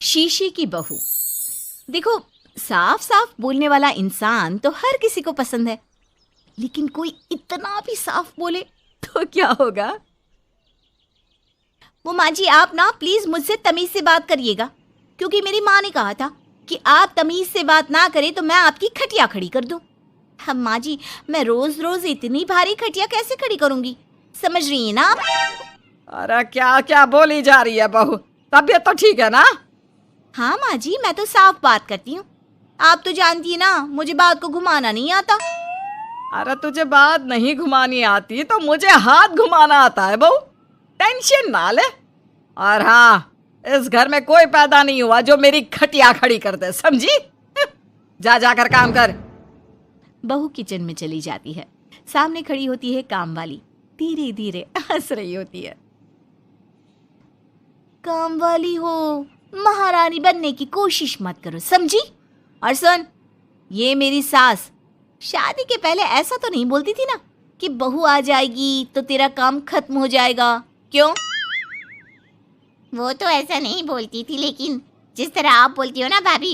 शीशी की बहू। देखो, साफ साफ बोलने वाला इंसान तो हर किसी को पसंद है, लेकिन कोई इतना भी साफ बोले तो क्या होगा? वो माँ जी, आप ना प्लीज मुझसे तमीज से बात करिएगा, क्योंकि मेरी माँ ने कहा था कि आप तमीज से बात ना करें तो मैं आपकी खटिया खड़ी कर दूं। हम माँ जी, मैं रोज रोज इतनी भारी खटिया कैसे खड़ी करूंगी, समझ रही है ना आप? अरे क्या क्या बोली जा रही है बहू? तबीयत तो ठीक है ना? हाँ माँ जी, मैं तो साफ बात करती हूँ। आप तो जानती है ना, मुझे बात को घुमाना नहीं आता। अरे तुझे बात नहीं घुमानी आती तो मुझे हाथ घुमाना आता है बहू। टेंशन ना ले। और हाँ, इस घर में कोई पैदा नहीं हुआ जो मेरी खटिया खड़ी कर दे, समझी? जा जाकर काम कर। बहू किचन में चली जाती है। सामने खड़ी होती है काम वाली, धीरे धीरे हंस रही होती है। काम वाली हो, महारानी बनने की कोशिश मत करो, समझी? और सुन, ये मेरी सास शादी के पहले ऐसा तो नहीं बोलती थी ना कि बहू आ जाएगी तो तेरा काम खत्म हो जाएगा, क्यों? वो तो ऐसा नहीं बोलती थी, लेकिन जिस तरह आप बोलती हो ना भाभी,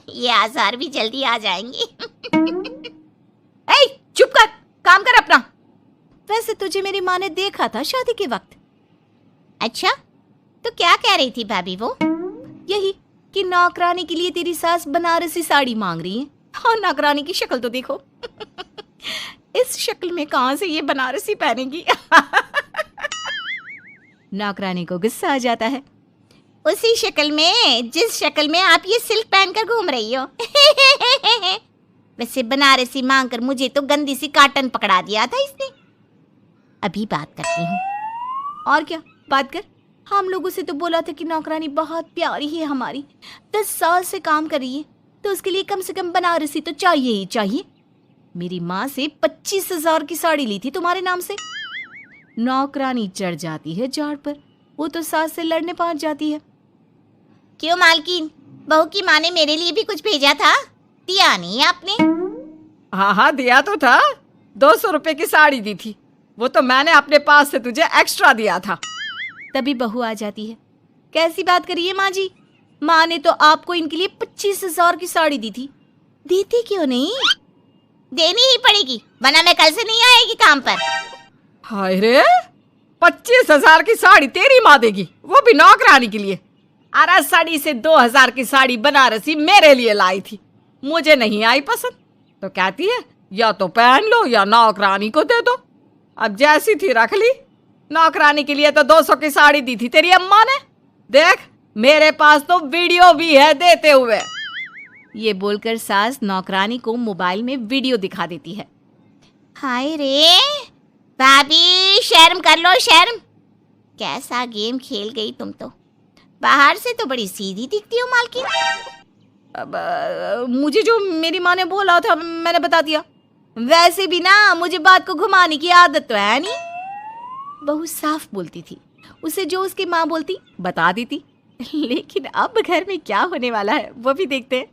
ये आसार भी जल्दी आ जाएंगे। ए, चुप कर, काम कर अपना। वैसे तुझे मेरी माँ ने देखा था शादी के वक्त। अच्छा, तो क्या कह रही थी भाभी वो? यही कि नौकरानी के लिए तेरी सास बनारसी साड़ी मांग रही है। और नौकरानी की शक्ल तो देखो। इस शक्ल में कहां से ये बनारसी पहनेगी? नौकरानी को गुस्सा आ जाता है। उसी शक्ल में जिस शक्ल में आप ये सिल्क पहनकर घूम रही हो। वैसे बनारसी मांगकर मुझे तो गंदी सी काटन पकड़ा दिया था इसने। अभी बात करती हूँ। और क्या बात कर? हम लोगों से तो बोला था कि नौकरानी बहुत प्यारी है हमारी, 10 साल से काम कर रही है, तो उसके लिए कम से कम बनारसी तो चाहिए ही चाहिए। मेरी माँ से 25,000 की साड़ी ली थी तुम्हारे नाम से। नौकरानी चढ़ जाती है झाड़ पर। वो तो सास से लड़ने पहुंच जाती है। क्यों मालकिन, बहू की माँ ने मेरे लिए भी कुछ भेजा था, दिया नहीं आपने? हाँ हाँ, दिया तो था। 200 रुपए की साड़ी दी थी, वो तो मैंने अपने पास से तुझे एक्स्ट्रा दिया था। तभी बहू आ जाती है। कैसी बात करिए माँ जी, माँ ने तो आपको इनके लिए 25,000 की साड़ी दी थी, देती क्यों नहीं? देनी ही पड़ेगी, वरना मैं कल से नहीं आएगी काम पर। हाय रे, 25,000 की साड़ी तेरी माँ देगी, वो भी नौकरानी के लिए? अरे साड़ी से 2,000 की साड़ी बनारसी मेरे लिए लाई थी, मुझे नहीं आई पसंद, तो कहती है या तो पहन लो या नौकरानी को दे दो। अब जैसी थी रख ली। नौकरानी के लिए तो 200 की साड़ी दी थी तेरी अम्मा ने। देख, मेरे पास तो वीडियो भी है देते हुए। ये बोलकर सास नौकरानी को मोबाइल में वीडियो दिखा देती है। हाय रे भाभी, शर्म कर लो शर्म। कैसा गेम खेल गई तुम तो। बाहर से तो बड़ी सीधी दिखती हो मालकिन। अब मुझे जो मेरी माँ ने बोला था मैंने बता दिया। वैसे भी ना मुझे बात को घुमाने की आदत तो है नहीं। बहू साफ बोलती थी, उसे जो उसकी माँ बोलती बता देती। लेकिन अब घर में क्या होने वाला है वो भी देखते हैं।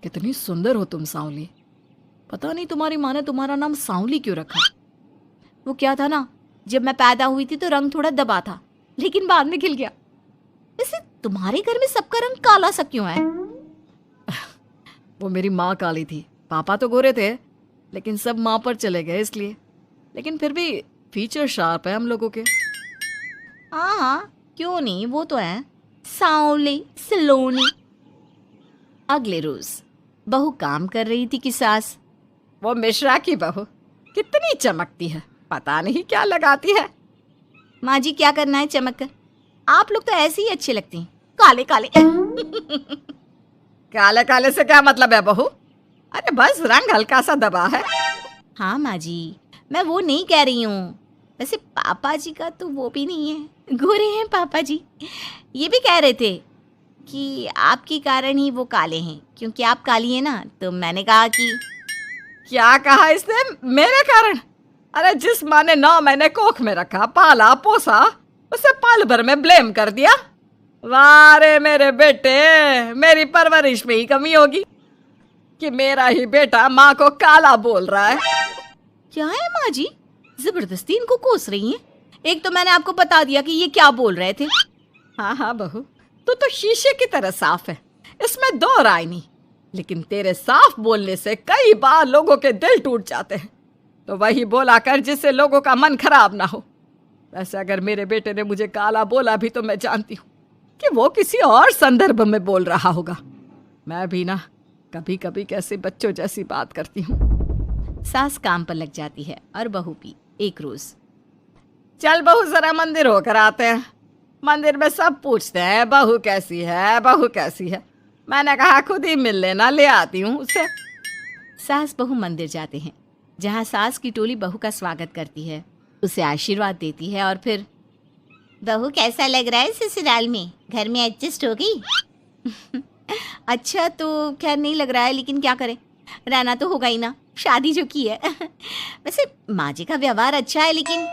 कितनी सुंदर हो तुम सांवली। पता नहीं तुम्हारी माँ ने तुम्हारा नाम सांवली क्यों रखा। वो क्या था ना, जब मैं पैदा हुई थी तो रंग थोड़ा दबा था, लेकिन बाद में खिल गया। वैसे तुम्हारे घर में सबका रंग काला सा क्यों है? वो मेरी माँ काली थी, पापा तो गोरे थे, लेकिन सब माँ पर चले गए इसलिए। लेकिन फिर भी फीचर शार्प है हम लोगों के। हाँ, क्यों नहीं, वो तो है सांवली सलोनी। अगले रोज बहू काम कर रही थी कि सास, वो मिश्रा की बहू कितनी चमकती है, पता नहीं क्या लगाती है। माँ जी क्या करना है चमक कर, आप लोग तो ऐसे ही अच्छे लगते हैं, काले काले। काले काले से क्या मतलब है बहू? अरे बस रंग हल्का सा दबा है। हाँ माँ जी, मैं वो नहीं कह रही हूँ। वैसे पापा जी का तो वो भी नहीं है, गोरे हैं पापा जी। ये भी कह रहे थे कि आपके कारण ही वो काले हैं, क्योंकि आप काली हैं ना, तो मैंने कहा कि। क्या कहा इसने? मेरे कारण? अरे जिस माँ ने 9 महीने कोख में रखा, पाला पोसा, उसे पल भर में ब्लेम कर दिया। वाह रे मेरे बेटे, मेरी परवरिश में ही कमी होगी कि मेरा ही बेटा माँ को काला बोल रहा है। क्या है माँ जी, जबरदस्ती इनको कोस रही हैं? एक तो मैंने आपको बता दिया कि ये क्या बोल रहे थे। हाँ हाँ बहू, तू तो शीशे की तरह साफ है, इसमें दो राय नहीं। लेकिन तेरे साफ बोलने से कई बार लोगों के दिल टूट जाते हैं। तो वही बोला कर जिससे लोगों का मन खराब ना हो। वैसे अगर मेरे बेटे ने मुझे काला बोला भी तो मैं जानती हूँ कि वो किसी और संदर्भ में बोल रहा होगा। मैं भी ना कभी कभी कैसे बच्चों जैसी बात करती हूँ। सास काम पर लग जाती है और बहू भी। एक रोज, चल बहू जरा मंदिर होकर आते हैं। मंदिर में सब पूछते हैं बहू कैसी है, बहू कैसी है। मैंने कहा खुद ही मिल लेना, ले आती हूँ उसे। सास बहू मंदिर जाते हैं, जहाँ सास की टोली बहू का स्वागत करती है, उसे आशीर्वाद देती है और फिर, बहू कैसा लग रहा है ससुराल में? घर में एडजस्ट हो गई? अच्छा तो खैर नहीं लग रहा है, लेकिन क्या करें, रहना तो होगा ही ना, शादी जो की है। वैसे माँ जी का व्यवहार अच्छा है, लेकिन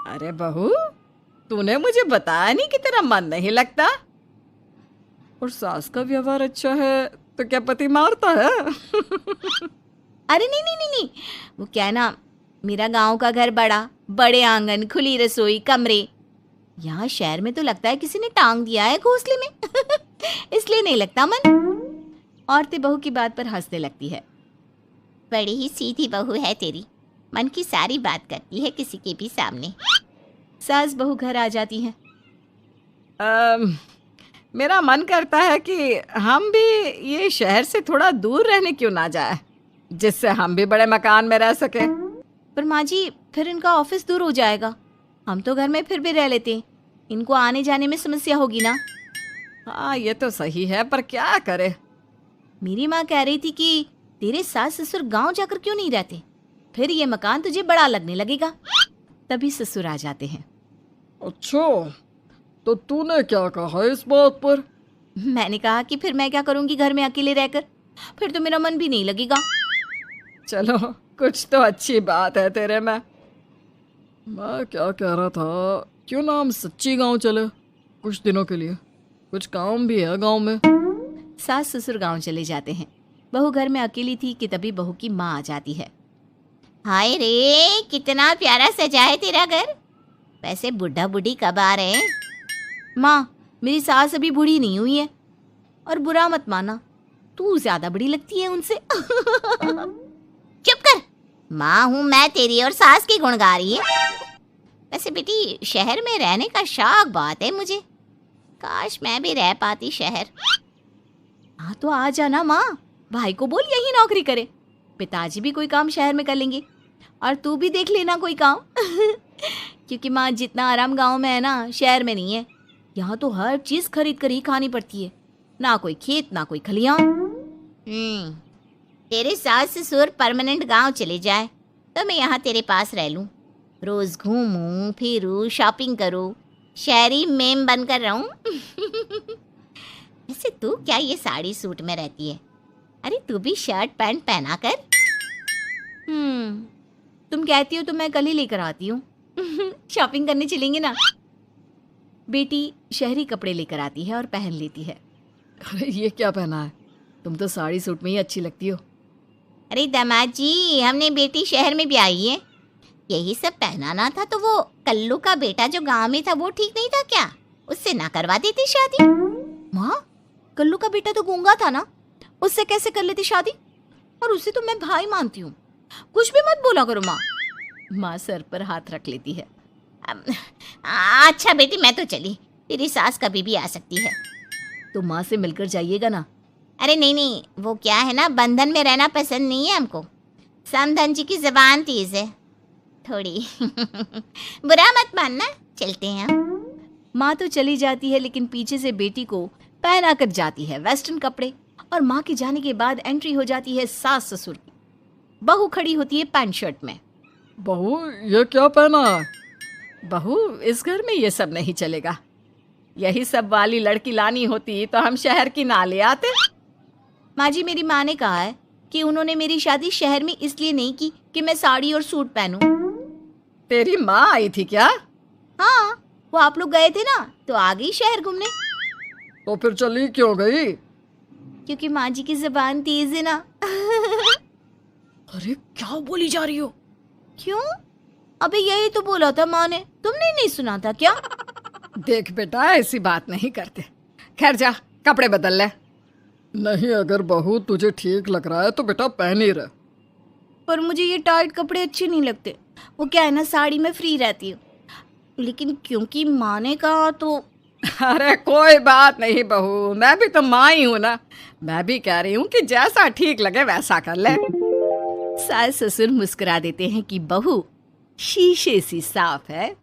अरे बहू, तूने मुझे बताया नहीं कि तेरा मन नहीं लगता। और सास का व्यवहार अच्छा है तो क्या पति मारता है? अरे नहीं नहीं नहीं नहीं, वो क्या है ना, मेरा गांव का घर बड़ा, बड़े आंगन, खुली रसोई, कमरे। यहाँ शहर में तो लगता है किसी ने टांग दिया है घोंसले में। इसलिए नहीं लगता मन। औरतें बहू की बात पर हंसने लगती है। बड़ी ही सीधी बहू है तेरी, मन की सारी बात करती है किसी के भी सामने। सास बहू घर आ जाती हैं। मेरा मन करता है कि हम भी ये शहर से थोड़ा दूर रहने क्यों ना जाए, जिससे हम भी बड़े मकान में रह सके। पर माँ जी, फिर इनका ऑफिस दूर हो जाएगा। हम तो घर में फिर भी रह लेते हैं, इनको आने जाने में समस्या होगी ना। हाँ ये तो सही है, पर क्या करे। मेरी माँ कह रही थी कि तेरे सास ससुर गांव जाकर क्यों नहीं रहते, फिर ये मकान तुझे बड़ा लगने लगेगा। तभी ससुर आ जाते हैं। अच्छा, तो तूने क्या कहा इस बात पर? मैंने कहा कि फिर मैं क्या करूंगी घर में अकेले रहकर, फिर तो मेरा मन भी नहीं लगेगा। चलो, कुछ तो अच्छी बात है तेरे में। मैं क्या कह रहा था, क्यों ना हम सच्ची गांव चले कुछ दिनों के लिए, कुछ काम भी है गांव में। सास ससुर गांव चले जाते हैं। बहू घर में अकेली थी कि तभी बहू की माँ आ जाती है। हाय रे, कितना प्यारा सजा है तेरा घर। वैसे बुढ़ा बुढ़ी कब आ रहे हैं? माँ, मेरी सास अभी बूढ़ी नहीं हुई है, और बुरा मत माना, तू ज्यादा बड़ी लगती है उनसे। चुप कर, माँ हूँ मैं तेरी और सास की गुण गा रही है। वैसे बेटी, शहर में रहने का शौक बहुत है मुझे, काश मैं भी रह पाती शहर। हाँ तो आ जाना माँ, भाई को बोल यही नौकरी करे, पिताजी भी कोई काम शहर में कर लेंगे, और तू भी देख लेना कोई काम। क्योंकि माँ, जितना आराम गांव में है ना, शहर में नहीं है। यहाँ तो हर चीज खरीद कर ही खानी पड़ती है, ना कोई खेत ना कोई खलियान। तेरे सास ससुर परमानेंट गांव चले जाए तो मैं यहाँ तेरे पास रह लूँ, रोज घूमूं फिरूं, शॉपिंग करूं, शहरी मेम बनकर रहूं। वैसे तू क्या ये साड़ी सूट में रहती है? अरे तू भी शर्ट पैंट पहना कर। तुम कहती हो तो मैं कल ही लेकर आती हूँ। शॉपिंग करने चलेंगे ना। बेटी शहरी कपड़े लेकर आती है और पहन लेती है। अरे ये क्या पहना है, तुम तो साड़ी सूट में ही अच्छी लगती हो। अरे दामाद जी, हमने बेटी शहर में भी आई है, यही सब पहनाना था। तो वो कल्लू का बेटा जो गांव में था वो ठीक नहीं था क्या? उससे ना करवा देती शादी? माँ, कल्लू का बेटा तो गूंगा था ना, उससे कैसे कर लेती शादी? और उसे तो मैं भाई मानती हूँ, कुछ भी मत बोला करो माँ। माँ सर पर हाथ रख लेती है। अच्छा बेटी, मैं तो चली, तेरी सास कभी भी आ सकती है। तो माँ से मिलकर जाइएगा ना। अरे नहीं नहीं, वो क्या है ना, बंधन में रहना पसंद नहीं है हमको। समधन जी की जबान तेज है थोड़ी। बुरा मत मानना, चलते हैं हम। माँ तो चली जाती है, लेकिन पीछे से बेटी को पहना कर जाती है वेस्टर्न कपड़े, और माँ के जाने के बाद एंट्री हो जाती है सास ससुर की। बहू खड़ी होती है पैंट शर्ट में। बहू ये क्या पहना है? बहू, इस घर में ये सब नहीं चलेगा। यही सब वाली लड़की लानी होती तो हम शहर की ना ले आते। माँ जी, मेरी माँ ने कहा है कि उन्होंने मेरी शादी शहर में इसलिए नहीं की कि मैं साड़ी और सूट पहनूं। तेरी माँ आई थी क्या? हाँ, वो आप लोग गए थे ना तो आ गई शहर घूमने। तो फिर चली क्यों गई? क्योंकि माँ जी की जुबान तेज है ना। अरे क्या बोली जा रही हो? क्यों? अबे यही तो बोला था माँ ने, तुमने नहीं सुना था क्या? देख बेटा, ऐसी बात नहीं करते। खैर जा कपड़े बदल ले। नहीं, अगर बहू तुझे ठीक लग रहा है तो बेटा पहन ही रहे। पर मुझे ये टाइट कपड़े अच्छे नहीं लगते। वो क्या है ना, साड़ी में फ्री रहती हूँ, लेकिन क्योंकि माँ ने कहा तो। अरे कोई बात नहीं बहू, मैं भी तो माँ ही हूँ ना। मैं भी कह रही हूँ कि जैसा ठीक लगे वैसा कर ले। सास ससुर मुस्कुरा देते हैं कि बहू शीशे सी साफ है।